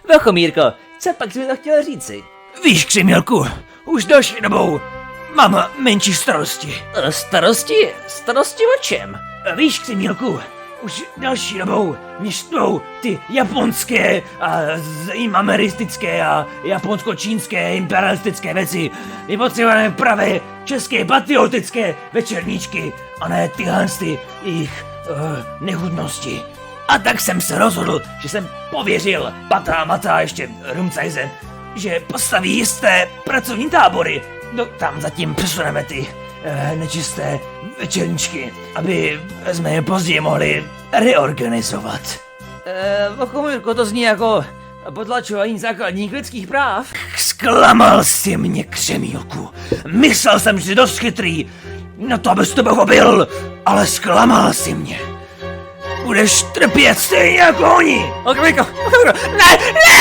Vlkomírko, co pak jsi to chtěl říci? Víš, Křemílku, už další dobou mám menší starosti. Starosti? Starosti o čem? Víš, Křemílku, už další dobou mě štvou ty japonské a ameristické a japonsko-čínské imperialistické věci. My potřebujeme pravé české patriotické večerníčky a ne tyhle jejich nechutnosti. A tak jsem se rozhodl, že jsem pověřil Patra Matra ještě Rumcajze, že postaví jisté pracovní tábory. No, tam zatím přesuneme ty nečisté večerníčky, aby jsme je později mohli reorganizovat. Vlkomírko, to zní jako potlačování základních lidských práv. Zklamal jsi mě, Křemílku. Myslel jsem, že jsi dost chytrý na to, abys to pochopil, ale zklamal jsi mě. Budeš trpět stejně jako oni. Vlkomírko, ne, ne!